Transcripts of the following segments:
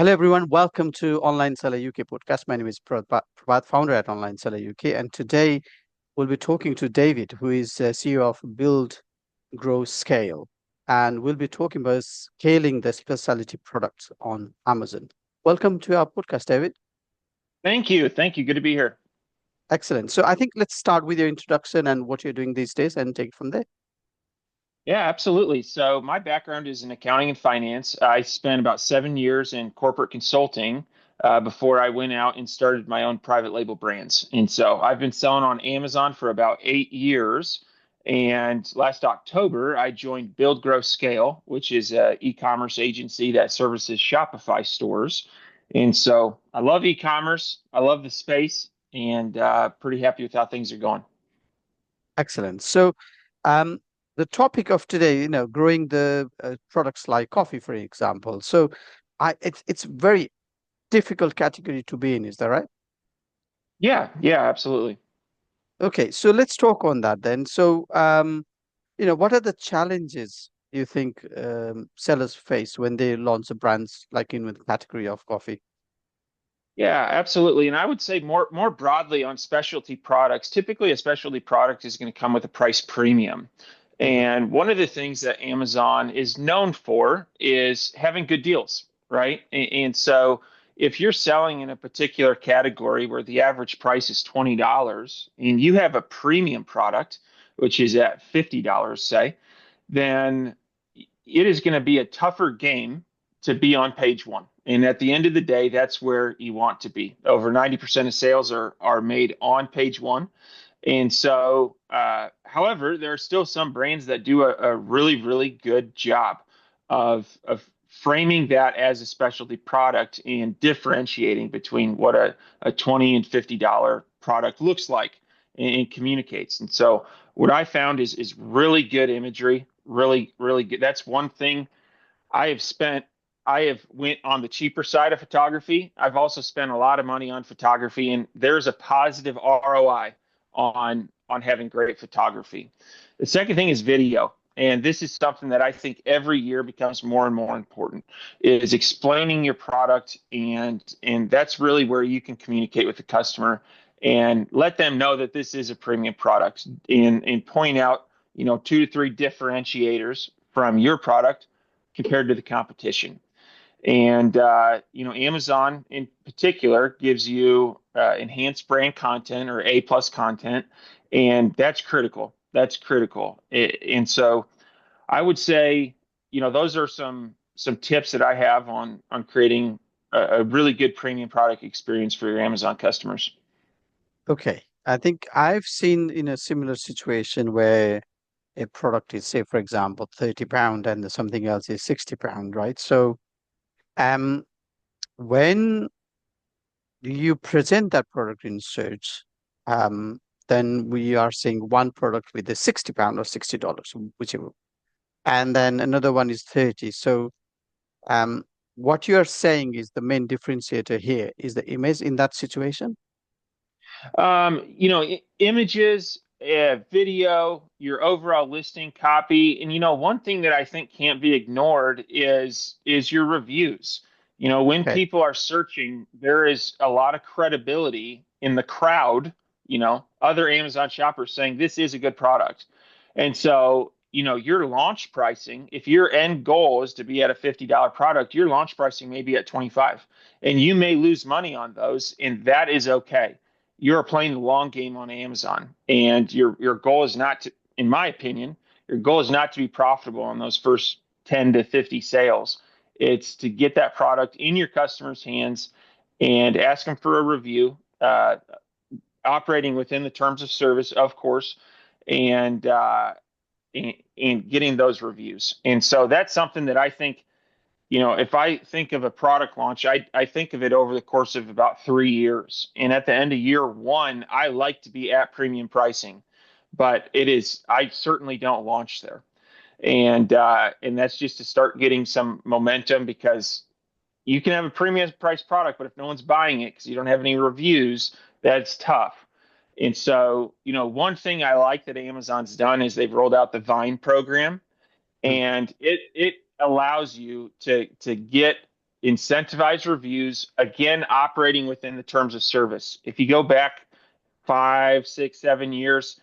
Hello, everyone. Welcome to Online Seller UK podcast. My name is Prabhat, founder at Online Seller UK. And today we'll be talking to David, who is CEO of Build, Grow, Scale. And we'll be talking about scaling the specialty products on Amazon. Welcome to our podcast, David. Thank you. Thank you. Good to be here. Excellent. So I think let's start with your introduction and what you're doing these days and take it from there. Yeah, absolutely. So my background is in accounting and finance. I spent about 7 years in corporate consulting before I went out and started my own private label brands. And so I've been selling on Amazon for about 8 years. And last October, I joined Build, Grow, Scale, which is an e-commerce agency that services Shopify stores. And so I love e-commerce. I love the space, and pretty happy with how things are going. Excellent. So um, the topic of today, growing the products like coffee, for example. So it's very difficult category to be in. Is that right? Yeah, absolutely. Okay, so let's talk on that then. So, what are the challenges you think sellers face when they launch the brands like in the category of coffee? Yeah, absolutely. And I would say more broadly on specialty products, typically a specialty product is going to come with a price premium. Hmm. And one of the things that Amazon is known for is having good deals, right? And so if you're selling in a particular category where the average price is $20 and you have a premium product, which is at $50, say, then it is going to be a tougher game to be on page one. And at the end of the day, that's where you want to be. Over 90% of sales are made on page one. And so, however, there are still some brands that do a really, really good job of framing that as a specialty product and differentiating between what a $20 and $50 product looks like and communicates. And so, what I found is really good imagery, really, really good. That's one thing I have spent. I have went on the cheaper side of photography. I've also spent a lot of money on photography, and there's a positive ROI on having great photography. The second thing is video, and this is something that I think every year becomes more and more important. Is explaining your product, and that's really where you can communicate with the customer and let them know that this is a premium product, and point out two to three differentiators from your product compared to the competition. And Amazon in particular gives you enhanced brand content or A plus content, and that's critical. That's critical. And so I would say, those are some tips that I have on creating a really good premium product experience for your Amazon customers. Okay, I think I've seen in a similar situation where a product is, say, for example, £30 and something else is £60, right? So, um, when you present that product in search, um, then we are seeing one product with a £60 or $60, whichever, and then another one is 30. So um, what you are saying is the main differentiator here is the image in that situation. Images, video, your overall listing copy, and one thing that I think can't be ignored is your reviews. When Okay. people are searching, there is a lot of credibility in the crowd. Other Amazon shoppers saying this is a good product, and so your launch pricing. If your end goal is to be at a $50 product, your launch pricing may be at 25, and you may lose money on those, and that is okay. You're playing the long game on Amazon, and your goal is not to, in my opinion, your goal is not to be profitable on those first 10 to 50 sales. It's to get that product in your customers' hands and ask them for a review, operating within the terms of service, of course, and and getting those reviews. And so that's something that I think, if I think of a product launch, I think of it over the course of about 3 years. And at the end of year one, I like to be at premium pricing, but I certainly don't launch there. And that's just to start getting some momentum, because you can have a premium price product, but if no one's buying it because you don't have any reviews, that's tough. And so, one thing I like that Amazon's done is they've rolled out the Vine program, Mhm. and it allows you to get incentivize reviews, again, operating within the terms of service. If you go back 5, 6, 7 years,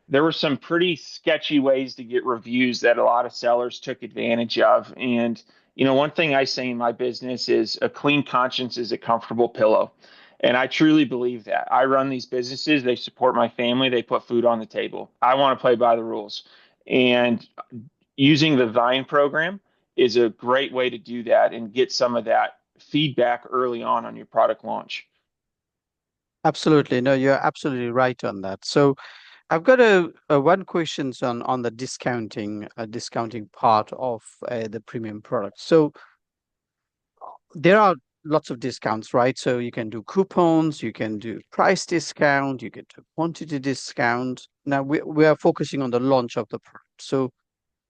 there were some pretty sketchy ways to get reviews that a lot of sellers took advantage of. And, one thing I say in my business is a clean conscience is a comfortable pillow. And I truly believe that. I run these businesses, they support my family, they put food on the table. I want to play by the rules. And using the Vine program is a great way to do that and get some of that feedback early on your product launch. Absolutely. No, you're absolutely right on that. So I've got a one questions on the discounting part of the premium product. So there are lots of discounts, right? So you can do coupons, you can do price discount, you can do quantity discount. Now we are focusing on the launch of the product. So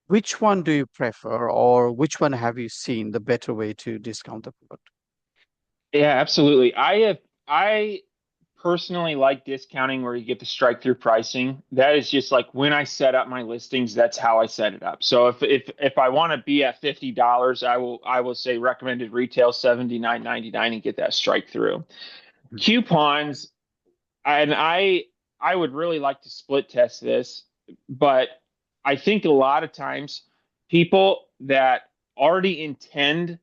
which one do you prefer, or which one have you seen the better way to discount the product? Yeah, absolutely. I personally like discounting where you get the strike through pricing. That is just like when I set up my listings, that's how I set it up. So if I want to be at $50, I will say recommended retail 79.99 and get that strike through. Mhm. Coupons, and I would really like to split test this, but I think a lot of times people that already intend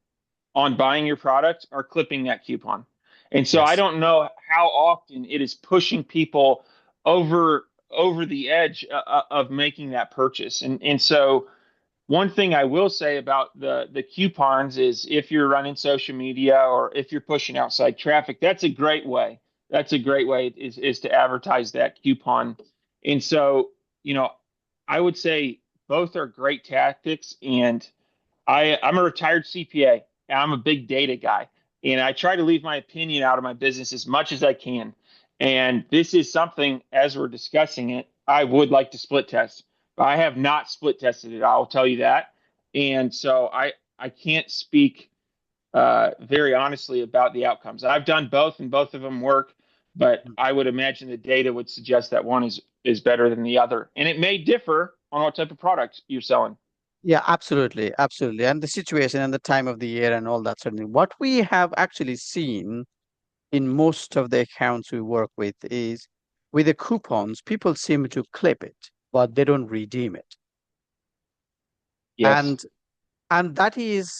on buying your product are clipping that coupon. And so I Yes. don't know how often it is pushing people over the edge of making that purchase. And so one thing I will say about the coupons is if you're running social media or if you're pushing outside traffic, that's a great way. That's a great way is to advertise that coupon. And so, I would say both are great tactics. And I'm a retired CPA and I'm a big data guy. And I try to leave my opinion out of my business as much as I can. And this is something, as we're discussing it, I would like to split test. But I have not split tested it. I'll tell you that. And so I can't speak very honestly about the outcomes. I've done both, and both of them work. But I would imagine the data would suggest that one is better than the other, and it may differ on what type of product you're selling. Yeah, absolutely, absolutely. And the situation and the time of the year and all that certainly. What we have actually seen in most of the accounts we work with with the coupons, people seem to clip it, but they don't redeem it. Yes. And and that is,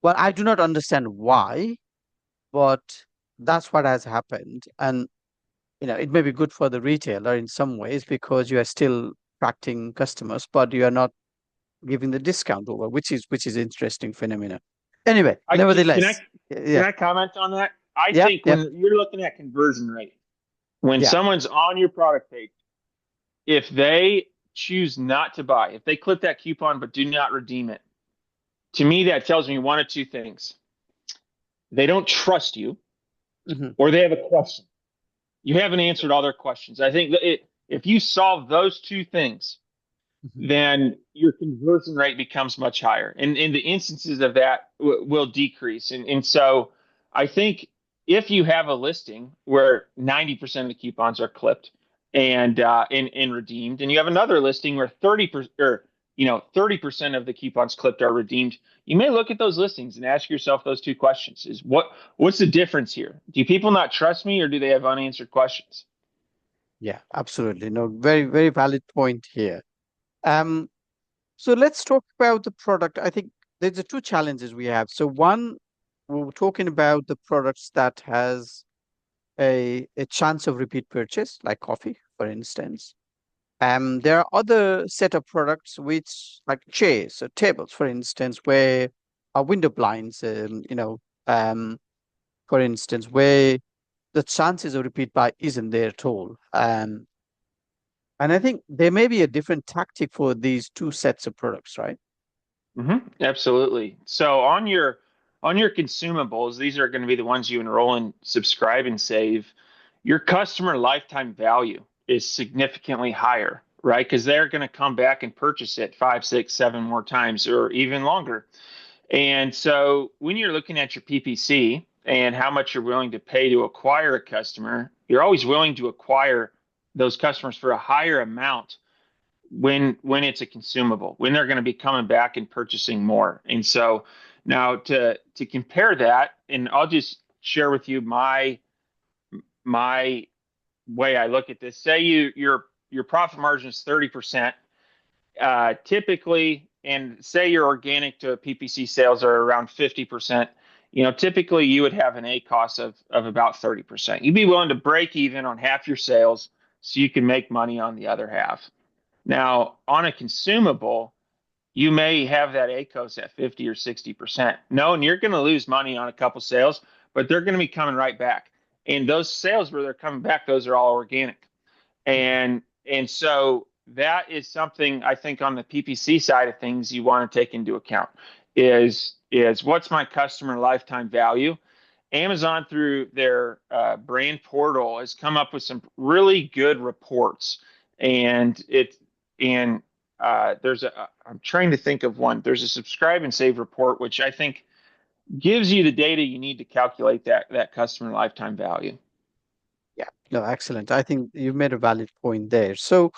well, I do not understand why, but that's what has happened. And it may be good for the retailer in some ways because you are still attracting customers, but you are not giving the discount over, which is interesting phenomena. Anyway, Can I nevertheless, can yeah, I comment on that? I yeah, think yeah, when you're looking at conversion rate, when yeah. someone's on your product page, if they choose not to buy, if they click that coupon but do not redeem it, to me that tells me one of two things. They don't trust you Hmm. or they have a question. You haven't answered all their questions. I think that if you solve those two things, Hmm. then your conversion rate becomes much higher. And the instances of that will decrease. And so I think if you have a listing where 90% of the coupons are clipped and redeemed, and you have another listing where 30% or 30% of the coupons clipped are redeemed, you may look at those listings and ask yourself those two questions. What's the difference here? Do people not trust me or do they have unanswered questions? Yeah, absolutely. No, very, very valid point here. Um, so let's talk about the product. I think there's the two challenges we have. So one, we're talking about the products that has a chance of repeat purchase, like coffee, for instance. There are other set of products which, like chairs or tables, for instance, where window blinds, um, for instance, where the chances of repeat buy isn't there at all. And I think there may be a different tactic for these two sets of products, right? Absolutely. So on your consumables, these are going to be the ones you enroll in, subscribe, and save. Your customer lifetime value is significantly higher, right? Because they're going to come back and purchase it 5, 6, 7 more times or even longer. And so when you're looking at your PPC and how much you're willing to pay to acquire a customer, you're always willing to acquire those customers for a higher amount when it's a consumable, when they're going to be coming back and purchasing more. And so Now, to compare that, and I'll just share with you my way I look at this. Say your profit margin is 30%, typically, and say your organic to PPC sales are around 50%. Typically you would have an A cost of about 30%. You'd be willing to break even on half your sales so you can make money on the other half. Now, on a consumable, you may have that ACOS at 50 or 60%. No, and you're going to lose money on a couple sales, but they're going to be coming right back. And those sales where they're coming back, those are all organic. And so that is something I think on the PPC side of things you want to take into account is what's my customer lifetime value. Amazon through their brand portal has come up with some really good reports, and there's a I'm trying to think of one. There's a subscribe and save report which I think gives you the data you need to calculate that customer lifetime value. Yeah, no, excellent. I think you made a valid point there. So,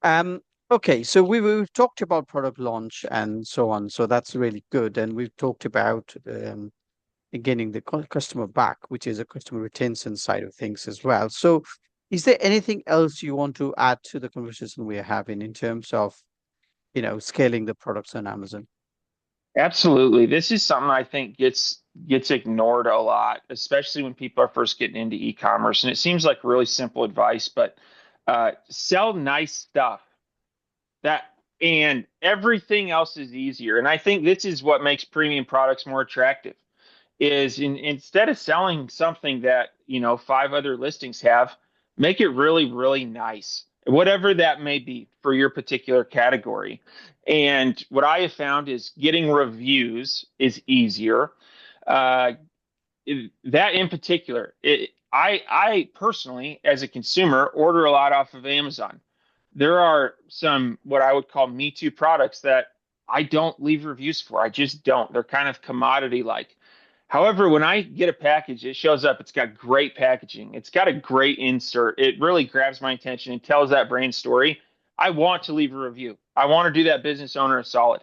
um, okay, so we've talked about product launch and so on. So that's really good. And we've talked about getting the customer back, which is a customer retention side of things as well. So, is there anything else you want to add to the conversation we are having in terms of, scaling the products on Amazon? Absolutely. This is something I think gets ignored a lot, especially when people are first getting into e-commerce. And it seems like really simple advice, but sell nice stuff. That and everything else is easier. And I think this is what makes premium products more attractive is instead of selling something that five other listings have, make it really really nice, whatever that may be for your particular category. And what I have found is getting reviews is easier. uh, that in particular, I personally, as a consumer, order a lot off of Amazon. There are some what I would call Me Too products that I don't leave reviews for. I just don't. They're kind of commodity like. However, when I get a package, it shows up. It's got great packaging. It's got a great insert. It really grabs my attention and tells that brand story. I want to leave a review. I want to do that business owner a solid.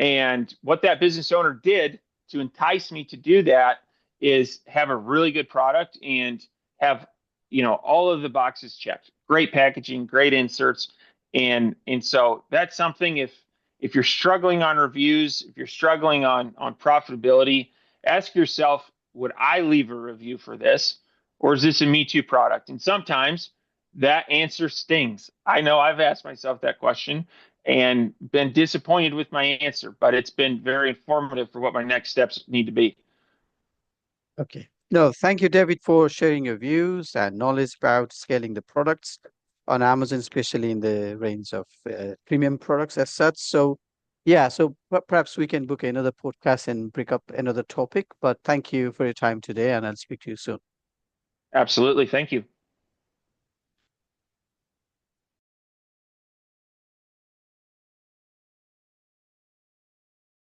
And what that business owner did to entice me to do that is have a really good product and have, all of the boxes checked. Great packaging, great inserts. And so that's something if you're struggling on reviews, if you're struggling on profitability, ask yourself, would I leave a review for this? Or is this a Me Too product? And sometimes that answer stings. I know I've asked myself that question and been disappointed with my answer, but it's been very informative for what my next steps need to be. Okay. No, thank you, David, for sharing your views and knowledge about scaling the products on Amazon, especially in the range of premium products as such. So, yeah, so perhaps we can book another podcast and bring up another topic. But thank you for your time today, and I'll speak to you soon. Absolutely. Thank you.